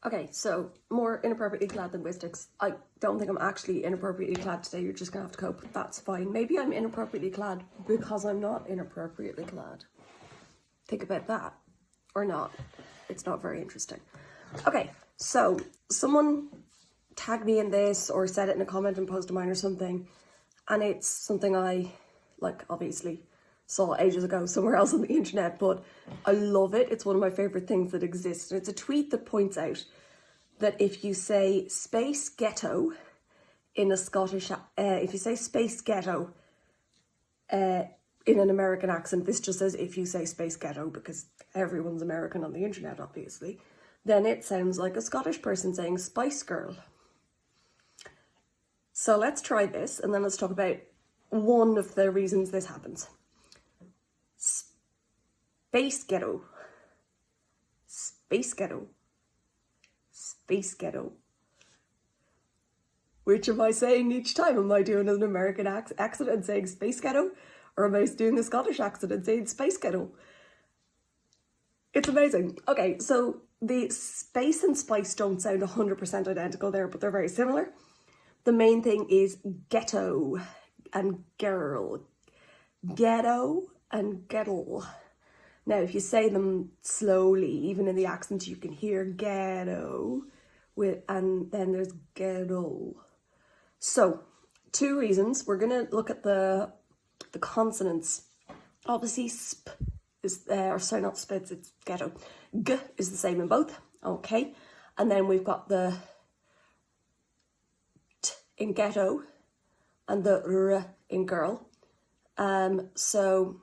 Okay, so more inappropriately clad linguistics. I don't think I'm actually inappropriately clad today. You're just gonna have to cope. That's fine. Maybe I'm inappropriately clad because I'm not inappropriately clad. Think about that. Or not. It's not very interesting. Okay, so someone tagged me in this or said it in a comment and post of mine or something, and it's something I, like, obviously saw ages ago somewhere else on the internet, but I love it. It's one of my favorite things that exists. And it's a tweet that points out that if you say space ghetto in a Scottish, if you say space ghetto in an American accent, this just says if you say space ghetto because everyone's American on the internet, obviously, then it sounds like a Scottish person saying Spice Girl. So let's try this, and then let's talk about one of the reasons this happens. Space ghetto. Space ghetto. Space ghetto. Which am I saying each time? Am I doing an American accent and saying space ghetto? Or am I doing a Scottish accent and saying space ghetto? It's amazing. Okay, so the space and spice don't sound 100% identical there, but they're very similar. The main thing is ghetto and girl. Ghetto and ghetto. Now, if you say them slowly, even in the accent, you can hear ghetto, and then there's ghetto. So, two reasons. We're going to look at the consonants. Obviously, sp is, or sorry, not spits, it's ghetto. G is the same in both, okay? And then we've got the t in ghetto and the r in girl. So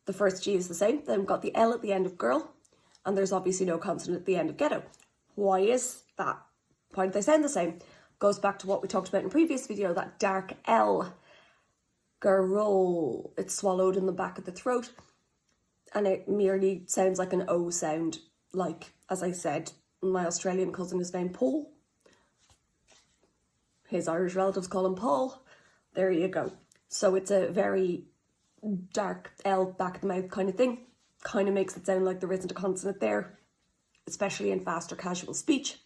the first G is the same. Then we've got the L at the end of girl, and there's obviously no consonant at the end of ghetto. Why is that? Why do they sound the same? Goes back to what we talked about in a previous video, that dark L. Girl. It's swallowed in the back of the throat, and it merely sounds like an O sound. Like, as I said, my Australian cousin is named Paul. His Irish relatives call him Paul. There you go. So it's a very dark L back of the mouth kind of thing. Kind of makes it sound like there isn't a consonant there, especially in faster casual speech.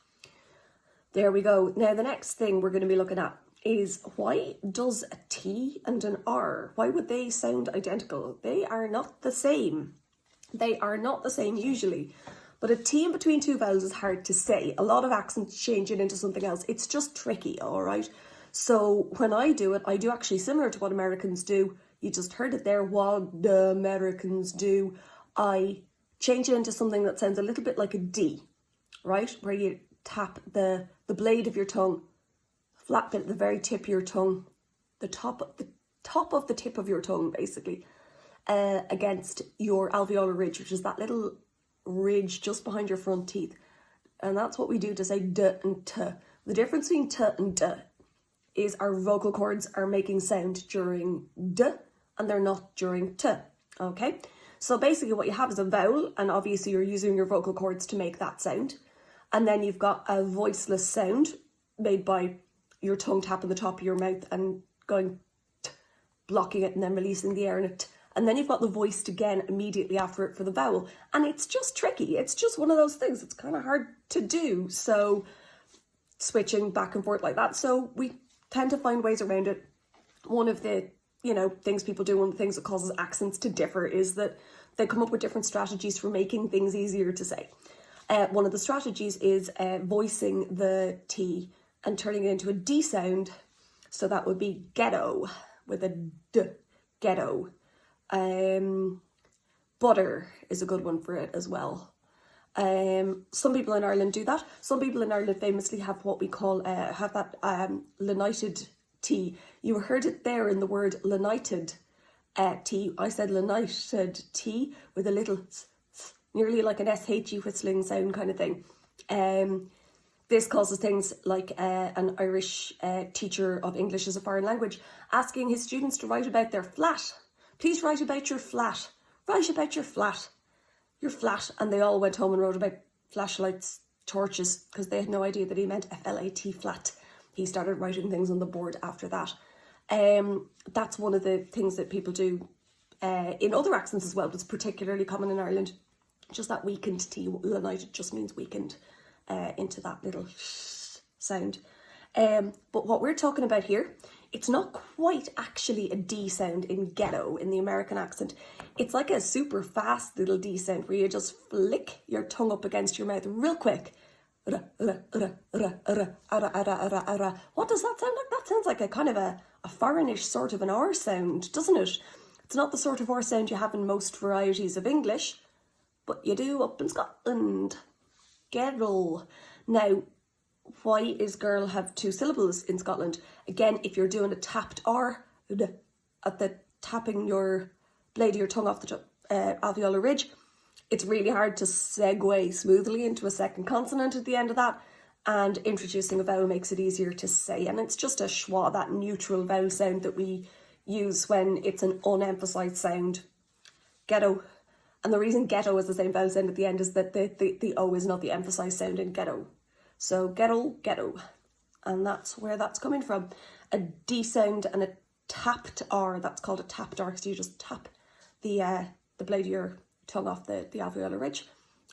There we go. Now the next thing we're going to be looking at is, why does a T and an R, why would they sound identical? They are not the same. They are not the same usually. But a T in between two vowels is hard to say. A lot of accents change it into something else. It's just tricky, all right? So when I do it, I do actually similar to what Americans do. You just heard it there, what the Americans do. I change it into something that sounds a little bit like a D, right? Where you tap the blade of your tongue, flat bit at the very tip of your tongue, the top of the tip of your tongue, basically, against your alveolar ridge, which is that little ridge just behind your front teeth. And that's what we do to say d and t. The difference between t and d is our vocal cords are making sound during d and they're not during t, okay? So basically what you have is a vowel, and obviously you're using your vocal cords to make that sound. And then you've got a voiceless sound made by your tongue tapping the top of your mouth and going t, blocking it and then releasing the air in it. And then you've got the voiced again immediately after it for the vowel. And it's just tricky. It's just one of those things. It's kind of hard to do. So switching back and forth like that. So we tend to find ways around it. One of the, things people do, one of the things that causes accents to differ is that they come up with different strategies for making things easier to say. One of the strategies is voicing the T and turning it into a D sound. So that would be ghetto with a D, ghetto. Butter is a good one for it as well. Some people in Ireland do that. Some people in Ireland famously have what we call, have that lenited T. You heard it there in the word lenited T. I said lenited T with a little nearly like an SHE whistling sound kind of thing. This causes things like an Irish teacher of English as a foreign language asking his students to write about their flat. Please write about your flat. Write about your flat. Your flat. And they all went home and wrote about flashlights, torches, because they had no idea that he meant F-L-A-T, flat. He started writing things on the board after that. That's one of the things that people do in other accents as well, but it's particularly common in Ireland. Just that weakened T, united just means weakened into that little sound. But what we're talking about here, it's not quite actually a D sound in ghetto in the American accent. It's like a super fast little D sound where you just flick your tongue up against your mouth real quick. What does that sound like? That sounds like a kind of a foreignish sort of an R sound, doesn't it? It's not the sort of R sound you have in most varieties of English, but you do up in Scotland. Ghetto. Now, why is girl have 2 syllables in Scotland? Again, if you're doing a tapped R at the tapping your blade of your tongue off the alveolar ridge, it's really hard to segue smoothly into a second consonant at the end of that, and introducing a vowel makes it easier to say. And it's just a schwa, that neutral vowel sound that we use when it's an unemphasized sound. Ghetto. And the reason ghetto is the same vowel sound at the end is that the O is not the emphasized sound in ghetto. So ghetto, ghetto. And that's where that's coming from. A D sound and a tapped R, that's called a tapped R, because you just tap the blade of your tongue off the alveolar ridge.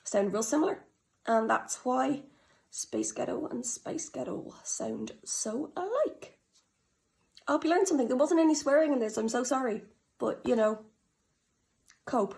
Sound real similar. And that's why space ghetto and spice ghetto sound so alike. I hope you learned something. There wasn't any swearing in this, I'm so sorry. But, you know, cope.